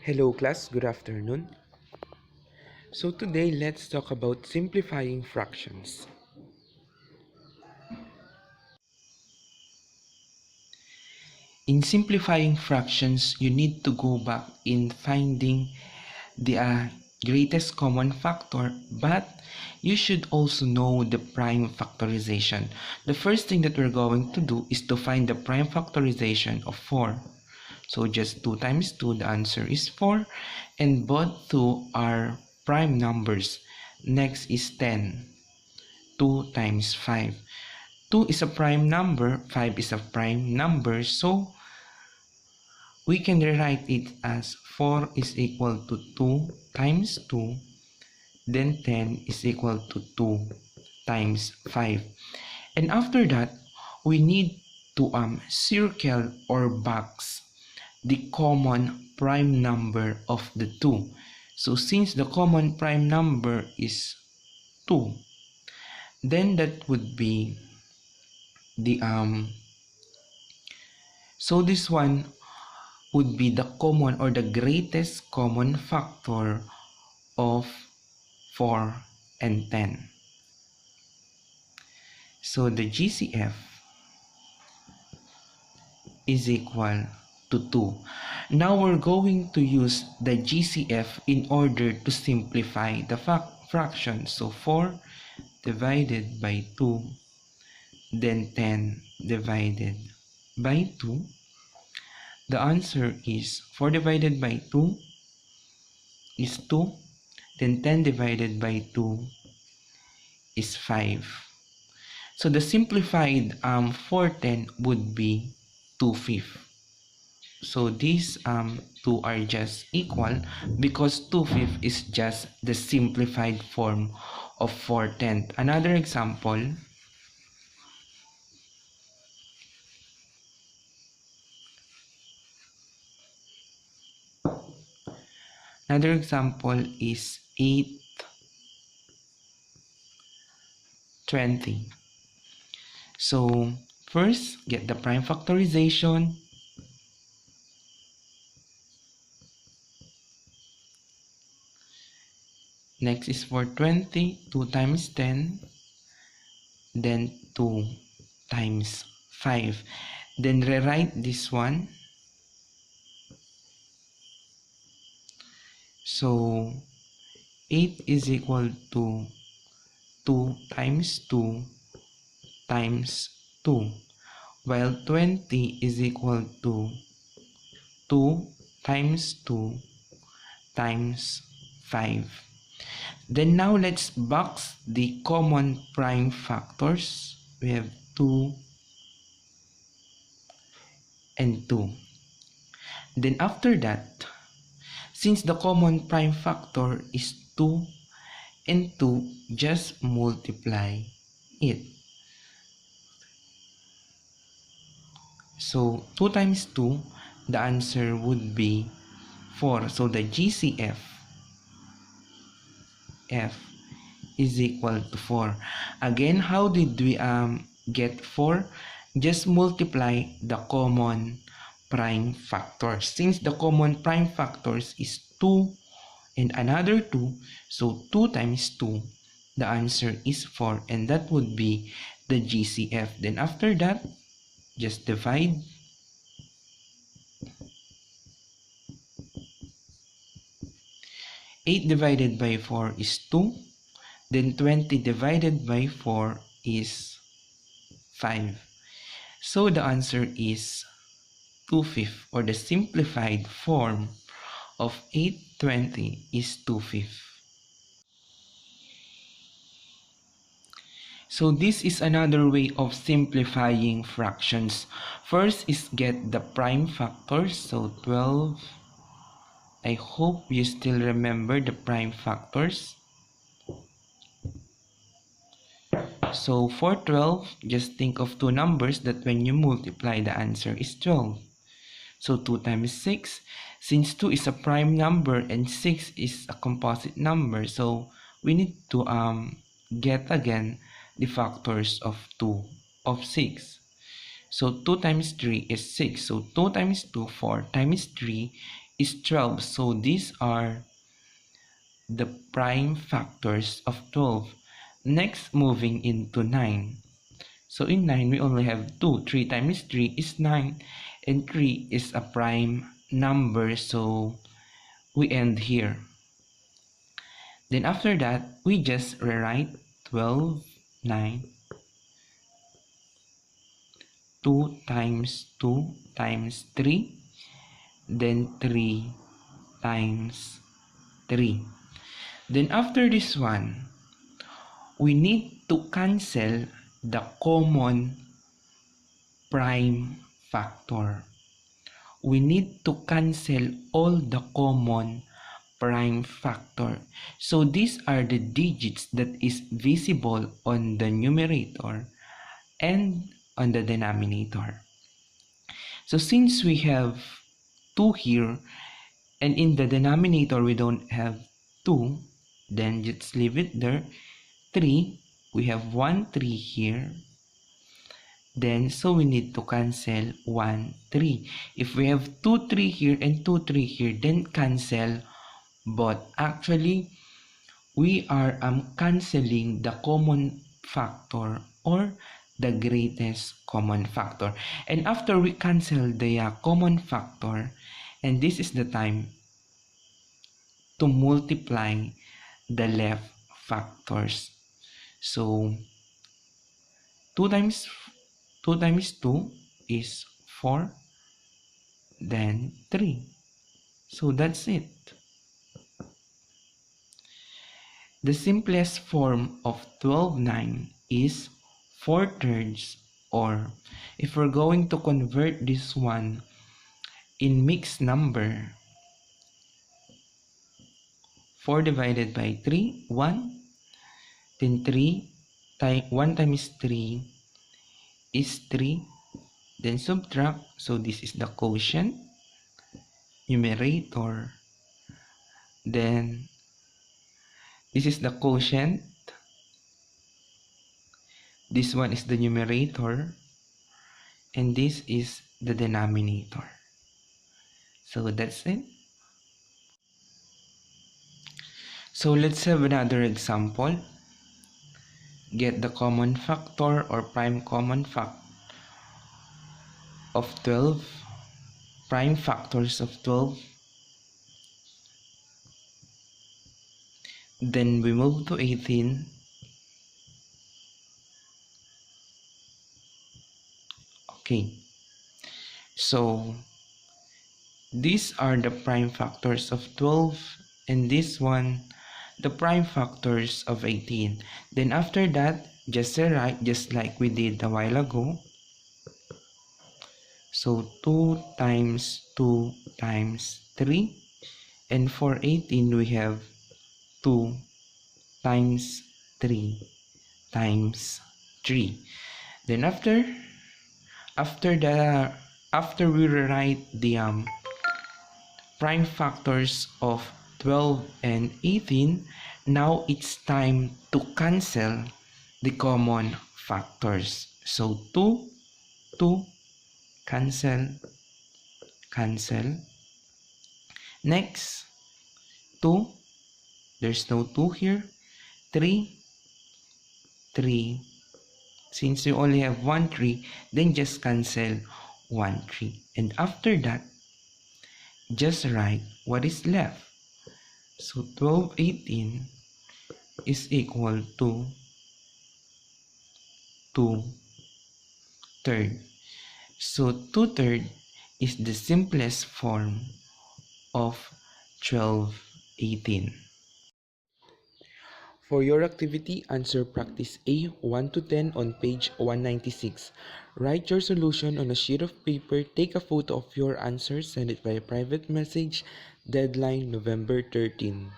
Hello class, good afternoon. So today let's talk about simplifying fractions. In simplifying fractions, you need to go back in finding the greatest common factor, but you should also know the prime factorization. The first thing that we're going to do is to find the prime factorization of 4. So just 2 times 2, the answer is 4, and both 2 are prime numbers. Next is 10. 2 times 5. 2 is a prime number, 5 is a prime number, so we can rewrite it as 4 is equal to 2 times 2, then 10 is equal to 2 times 5. And after that, we need to circle or box the common prime number of the two. So since the common prime number is 2, then that would be the so this one would be the common or the greatest common factor of 4 and 10. So the GCF is equal to 2. Now we're going to use the GCF in order to simplify the fraction. So 4 divided by 2, then 10 divided by 2. The answer is 4 divided by 2 is 2, then 10 divided by 2 is 5. So the simplified 410 would be 2/5. So these two are just equal because 2/5 is just the simplified form of 4/10. Another example, is 8/20. So first, get the prime factorization. Next is 420, 2 times 10, then 2 times 5. Then rewrite this one. So 8 is equal to 2 times 2 times 2, while 20 is equal to 2 times 2 times 5. Then now let's box the common prime factors. We have 2 and 2. Then after that, since the common prime factor is 2 and 2, just multiply it. So 2 times 2, the answer would be 4. So the GCF is equal to 4. Again, how did we get 4? Just multiply the common prime factors. Since the common prime factors is 2 and another 2, so 2 times 2, the answer is 4, and that would be the GCF. Then after that, just divide. Eight divided by 4 is 2. Then 20 divided by 4 is 5. So the answer is 2/5, or the simplified form of 820 is 2/5. So this is another way of simplifying fractions. First is get the prime factors. So 12. I hope you still remember the prime factors. So for 12, just think of two numbers that when you multiply, the answer is 12. So 2 times 6, since 2 is a prime number and 6 is a composite number, so we need to get again the factors of 6. So 2 times 3 is 6. So 2 times 2, 4 times 3 is 12. So these are the prime factors of 12. Next, moving into 9. So in 9, we only have 2. 3 times 3 is 9. And 3 is a prime number. So we end here. Then after that, we just rewrite 12, 9. 2 times 2 times 3. Then 3 times 3. Then after this one, we need to cancel the common prime factor. We need to cancel all the common prime factor. So these are the digits that is visible on the numerator and on the denominator. So since we have 2 here, and in the denominator we don't have 2, then just leave it there. 3, we have 1 3 here. Then so we need to cancel 1 3. If we have 2 3 here and 2 3 here, then cancel both. Actually, we are canceling the common factor or the greatest common factor. And after we cancel the common factor, and this is the time to multiply the left factors. So 2 times 2 is 4, then 3. So that's it. The simplest form of 12/9 is 4/3, or if we're going to convert this one in mixed number, 4 divided by 3, 1. Then 1 times 3 is 3. Then subtract. So this is the quotient, numerator. Then this is the quotient. This one is the numerator. And this is the denominator. So that's it. So let's have another example. Get the common factor or prime common factor of 12. Prime factors of 12. Then we move to 18. Okay. So these are the prime factors of 12, and this one the prime factors of 18. Then after that, just rewrite just like we did a while ago. So 2 times 2 times 3. And for 18, we have 2 times 3 times 3. Then after we rewrite the prime factors of 12 and 18, now it's time to cancel the common factors. So 2, 2, cancel. Next, 2, there's no 2 here. 3, 3. Since you only have 1 3, then just cancel 1 3. And after that, just write what is left. So 12/18 is equal to 2/3. So 2/3 is the simplest form of 12/18. For your activity, answer practice A 1 to 10 on page 196. Write your solution on a sheet of paper, take a photo of your answer, send it by a private message, deadline November 13.